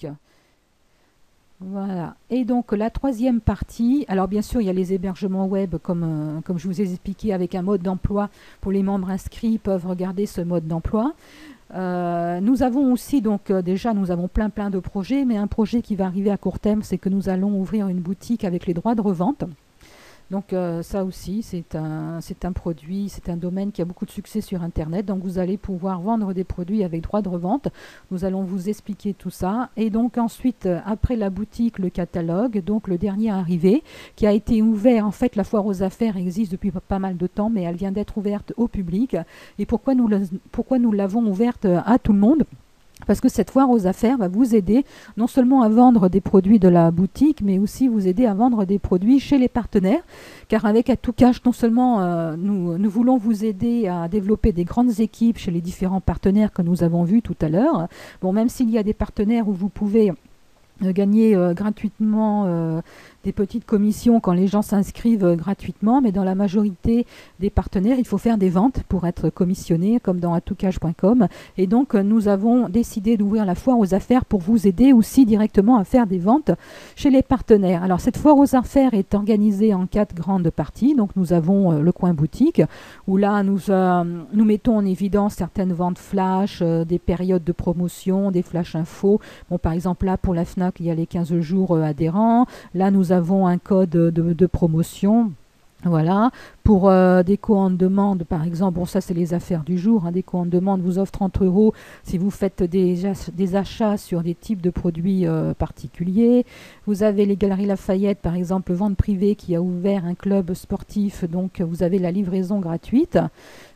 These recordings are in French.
boutique. Voilà. Et donc la troisième partie, alors bien sûr il y a les hébergements web comme je vous ai expliqué avec un mode d'emploi pour les membres inscrits peuvent regarder ce mode d'emploi. Nous avons aussi donc déjà nous avons plein de projets, mais un projet qui va arriver à court terme, c'est que nous allons ouvrir une boutique avec les droits de revente. Donc ça aussi, c'est un produit, c'est un domaine qui a beaucoup de succès sur Internet. Donc vous allez pouvoir vendre des produits avec droit de revente. Nous allons vous expliquer tout ça. Et donc ensuite, après la boutique, le catalogue, donc le dernier arrivé, qui a été ouvert. En fait, la foire aux affaires existe depuis pas mal de temps, mais elle vient d'être ouverte au public. Et pourquoi nous l'avons ouverte à tout le monde ? Parce que cette foire aux affaires va vous aider non seulement à vendre des produits de la boutique, mais aussi vous aider à vendre des produits chez les partenaires. Car avec Atoucache, non seulement nous voulons vous aider à développer des grandes équipes chez les différents partenaires que nous avons vus tout à l'heure. Bon, même s'il y a des partenaires où vous pouvez gagner gratuitement des petites commissions quand les gens s'inscrivent gratuitement, mais dans la majorité des partenaires, il faut faire des ventes pour être commissionné, comme dans atoucache.com. Et donc, nous avons décidé d'ouvrir la foire aux affaires pour vous aider aussi directement à faire des ventes chez les partenaires. Alors, cette foire aux affaires est organisée en 4 grandes parties. Donc, nous avons le coin boutique, où là, nous mettons en évidence certaines ventes flash, des périodes de promotion, des flash infos. Bon, par exemple, là, pour la FNAC, il y a les 15 jours adhérents. Là, nous avons un code de promotion. Voilà. Pour Déco en demande, par exemple, bon, ça c'est les affaires du jour. Déco en demande vous offre 30 € si vous faites des achats sur des types de produits particuliers. Vous avez les Galeries Lafayette, par exemple, vente privée qui a ouvert un club sportif. Donc, vous avez la livraison gratuite.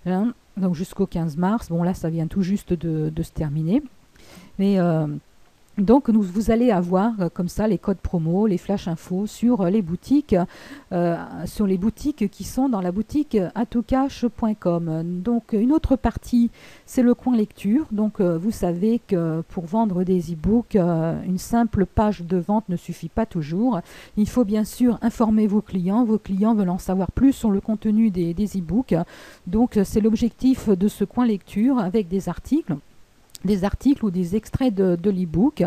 Hein, donc, jusqu'au 15 mars. Bon, là, ça vient tout juste de se terminer. Mais donc, vous allez avoir comme ça les codes promo, les flash infos sur les boutiques qui sont dans la boutique atoucache.com. Donc, une autre partie, c'est le coin lecture. Donc, vous savez que pour vendre des e-books, une simple page de vente ne suffit pas toujours. Il faut bien sûr informer vos clients. Vos clients veulent en savoir plus sur le contenu des e-books. Donc, c'est l'objectif de ce coin lecture avec des articles ou des extraits de l'e-book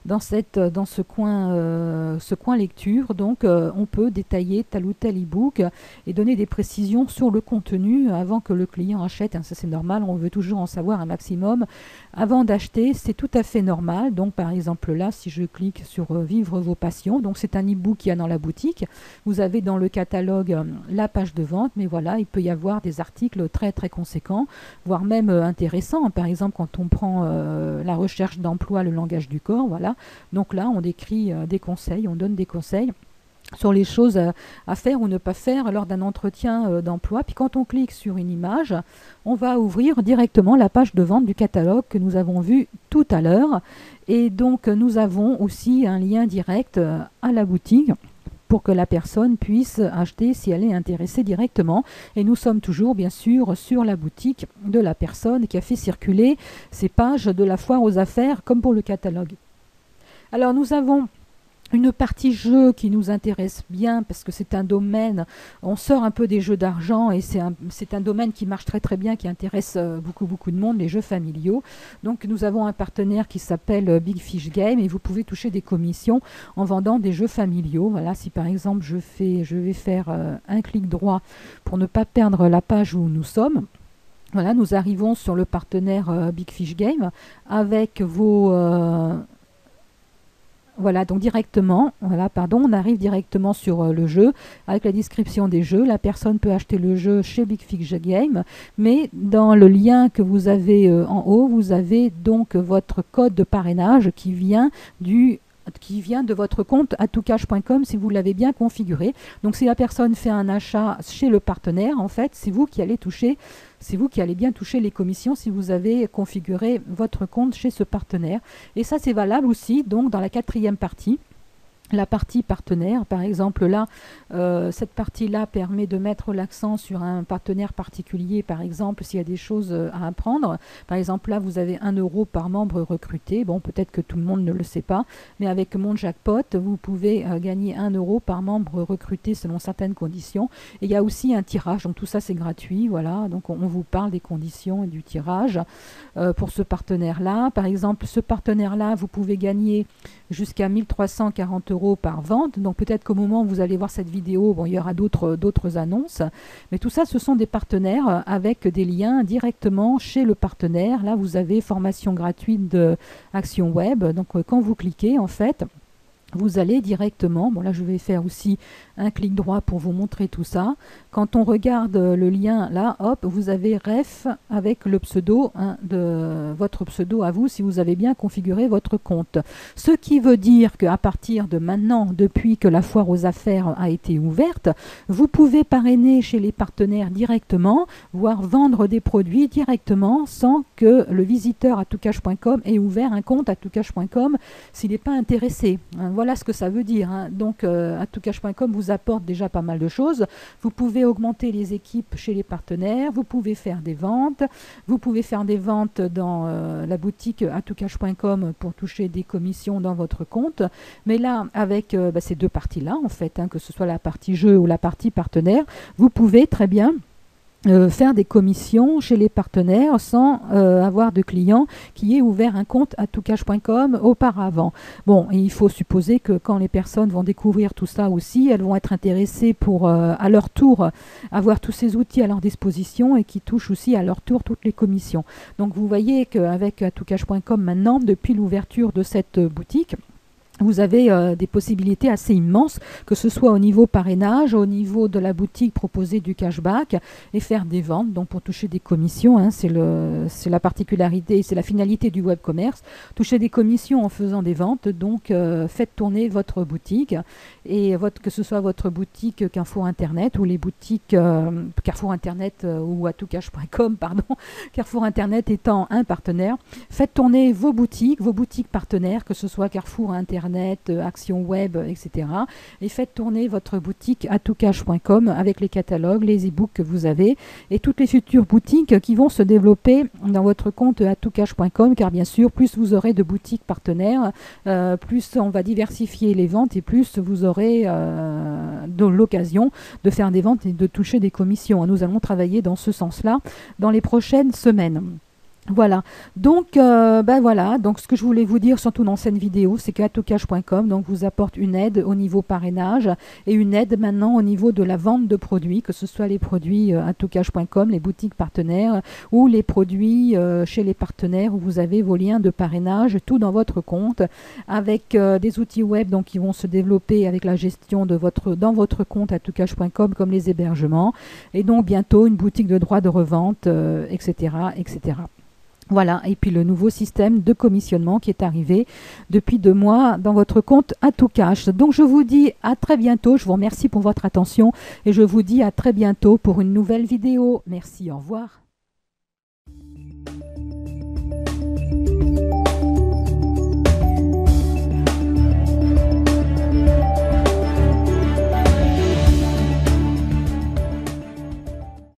dans ce coin lecture. Donc, on peut détailler tel ou tel e-book et donner des précisions sur le contenu avant que le client achète. Ça, c'est normal. On veut toujours en savoir un maximum avant d'acheter. C'est tout à fait normal. Donc, par exemple, là, si je clique sur Vivre vos passions, donc c'est un e-book qu'il y a dans la boutique. Vous avez dans le catalogue la page de vente, mais voilà, il peut y avoir des articles très, très conséquents, voire même intéressants. Par exemple, quand on prend la recherche d'emploi, le langage du corps, voilà. Donc là, on décrit des conseils, on donne des conseils sur les choses à faire ou ne pas faire lors d'un entretien d'emploi. Puis quand on clique sur une image, on va ouvrir directement la page de vente du catalogue que nous avons vu tout à l'heure. Et donc, nous avons aussi un lien direct à la boutique pour que la personne puisse acheter si elle est intéressée directement. Et nous sommes toujours, bien sûr, sur la boutique de la personne qui a fait circuler ces pages de la foire aux affaires, comme pour le catalogue. Alors, nous avons une partie jeu qui nous intéresse bien parce que c'est un domaine, on sort un peu des jeux d'argent et c'est un domaine qui marche très très bien, qui intéresse beaucoup de monde, les jeux familiaux. Donc nous avons un partenaire qui s'appelle Big Fish Game et vous pouvez toucher des commissions en vendant des jeux familiaux. Voilà, si par exemple je vais faire un clic droit pour ne pas perdre la page où nous sommes. Voilà, nous arrivons sur le partenaire Big Fish Game avec voilà, donc directement, on arrive directement sur le jeu avec la description des jeux. La personne peut acheter le jeu chez Big Fish Game, mais dans le lien que vous avez en haut, vous avez donc votre code de parrainage qui vient de votre compte atoucache.com si vous l'avez bien configuré. Donc si la personne fait un achat chez le partenaire, en fait, c'est vous qui allez bien toucher les commissions si vous avez configuré votre compte chez ce partenaire. Et ça, c'est valable aussi donc dans la 4e partie. la partie partenaire, par exemple là, cette partie-là permet de mettre l'accent sur un partenaire particulier, par exemple s'il y a des choses à apprendre. Par exemple là, vous avez 1 euro par membre recruté. Bon, peut-être que tout le monde ne le sait pas, mais avec mon jackpot, vous pouvez gagner 1 euro par membre recruté selon certaines conditions. Et il y a aussi un tirage, donc tout ça c'est gratuit, voilà. Donc on vous parle des conditions et du tirage pour ce partenaire-là. Par exemple, ce partenaire-là, vous pouvez gagner jusqu'à 1340 euros par vente. Donc peut-être qu'au moment où vous allez voir cette vidéo, bon, il y aura d'autres annonces. Mais tout ça, ce sont des partenaires avec des liens directement chez le partenaire. Là, vous avez formation gratuite de Action Web. Donc quand vous cliquez, en fait, vous allez directement, bon là je vais faire aussi un clic droit pour vous montrer tout ça. Quand on regarde le lien là, hop, vous avez ref avec le pseudo, de votre pseudo à vous si vous avez bien configuré votre compte. Ce qui veut dire qu'à partir de maintenant, depuis que la foire aux affaires a été ouverte, vous pouvez parrainer chez les partenaires directement, voire vendre des produits directement sans que le visiteur à toucache.com ait ouvert un compte à toucache.com s'il n'est pas intéressé. Voilà ce que ça veut dire. Donc toucache.com vous apporte déjà pas mal de choses. Vous pouvez augmenter les équipes chez les partenaires, vous pouvez faire des ventes, vous pouvez faire des ventes dans la boutique toucache.com pour toucher des commissions dans votre compte. Mais là, avec ces deux parties-là, en fait, que ce soit la partie jeu ou la partie partenaire, vous pouvez très bien faire des commissions chez les partenaires sans avoir de client qui ait ouvert un compte à toucache.com auparavant. Bon, et il faut supposer que quand les personnes vont découvrir tout ça aussi, elles vont être intéressées pour à leur tour avoir tous ces outils à leur disposition et qui touchent aussi à leur tour toutes les commissions. Donc vous voyez qu'avec toucache.com maintenant, depuis l'ouverture de cette boutique, vous avez des possibilités assez immenses, que ce soit au niveau parrainage, au niveau de la boutique proposer du cashback et faire des ventes, donc pour toucher des commissions, c'est la particularité, c'est la finalité du web commerce, toucher des commissions en faisant des ventes, donc faites tourner votre boutique, et que ce soit votre boutique Carrefour Internet ou les boutiques Carrefour Internet ou toucache.com, pardon, Carrefour Internet étant un partenaire, faites tourner vos boutiques partenaires, que ce soit Carrefour Internet, Action Web, etc. Et faites tourner votre boutique à toucache.com avec les catalogues, les e-books que vous avez et toutes les futures boutiques qui vont se développer dans votre compte à toucache.com, car bien sûr, plus vous aurez de boutiques partenaires, plus on va diversifier les ventes et plus vous aurez de l'occasion de faire des ventes et de toucher des commissions. Nous allons travailler dans ce sens-là dans les prochaines semaines. Voilà, donc voilà, donc ce que je voulais vous dire surtout dans cette vidéo, c'est qu'atoucache.com donc vous apporte une aide au niveau parrainage et une aide maintenant au niveau de la vente de produits, que ce soit les produits atoucache.com, les boutiques partenaires ou les produits chez les partenaires où vous avez vos liens de parrainage, tout dans votre compte, avec des outils web donc qui vont se développer avec la gestion de dans votre compte atoucache.com comme les hébergements et donc bientôt une boutique de droits de revente, etc., etc. Voilà, et puis le nouveau système de commissionnement qui est arrivé depuis 2 mois dans votre compte Atoucache. Donc je vous dis à très bientôt, je vous remercie pour votre attention et je vous dis à très bientôt pour une nouvelle vidéo. Merci, au revoir.